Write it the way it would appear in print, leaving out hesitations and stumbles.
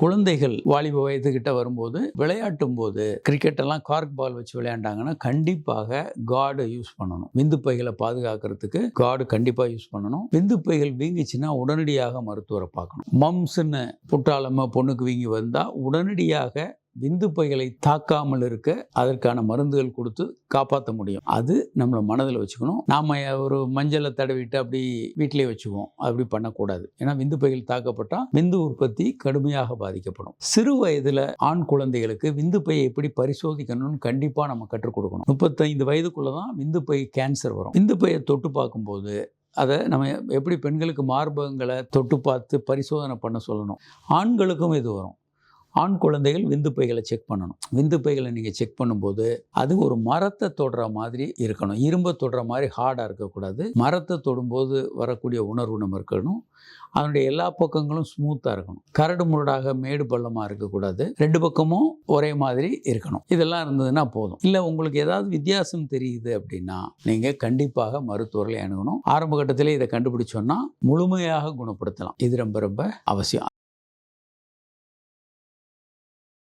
குழந்தைகள் வாலிப வயதுகிட்ட வரும்போது விளையாட்டும் போது கிரிக்கெட் எல்லாம் கார்க் பால் வச்சு விளையாண்டாங்கன்னா கண்டிப்பாக கார்டு யூஸ் பண்ணணும். விந்து பைகளை பாதுகாக்கிறதுக்கு கார்டு கண்டிப்பா யூஸ் பண்ணணும். விந்து பைகள் வீங்கிச்சுன்னா உடனடியாக மருத்துவரை பார்க்கணும். மம்ஸ்ன்னு புட்டாளமா பொண்ணுக்கு வீங்கி வந்தா உடனடியாக விந்து பைகளை தாக்காமல் இருக்க அதற்கான மருந்துகள் கொடுத்து காப்பாற்ற முடியும். அது நம்மளை மனதில் வச்சுக்கணும். நாம ஒரு மஞ்சளை தடவிட்டு அப்படி வீட்டிலே வச்சுக்குவோம். அப்படி பண்ணக்கூடாது. ஏன்னா விந்து பைகள் தாக்கப்பட்டால் விந்து உற்பத்தி கடுமையாக பாதிக்கப்படும். சிறு வயதுல ஆண் குழந்தைகளுக்கு விந்து பையை எப்படி பரிசோதிக்கணும்னு கண்டிப்பா நம்ம கற்றுக் கொடுக்கணும். 35 வயதுக்குள்ளதான் விந்து பை கேன்சர் வரும். விந்து பையை தொட்டு பார்க்கும்போது அதை நம்ம எப்படி பெண்களுக்கு மார்பகங்களை தொட்டு பார்த்து பரிசோதனை பண்ண சொல்லணும், ஆண்களுக்கும் இது வரும். ஆண் குழந்தைகள் விந்து பைகளை செக் பண்ணணும். விந்து பைகளை நீங்கள் செக் பண்ணும்போது அது ஒரு மரத்தை தொடுற மாதிரி இருக்கணும். இரும்பை தொடுற மாதிரி ஹார்டாக இருக்கக்கூடாது. மரத்தை தொடும்போது வரக்கூடிய உணர்வு நம்ம இருக்கணும். அதனுடைய எல்லா பக்கங்களும் ஸ்மூத்தாக இருக்கணும். கரடு முரடாக மேடு பள்ளமாக இருக்கக்கூடாது. 2 பக்கமும் ஒரே மாதிரி இருக்கணும். இதெல்லாம் இருந்ததுன்னா போதும். இல்லை உங்களுக்கு ஏதாவது வித்தியாசம் தெரியுது அப்படின்னா நீங்கள் கண்டிப்பாக மருத்துவர்களை அணுகணும். ஆரம்ப கட்டத்திலே இதை கண்டுபிடிச்சோன்னா முழுமையாக குணப்படுத்தலாம். இது ரொம்ப ரொம்ப அவசியம்.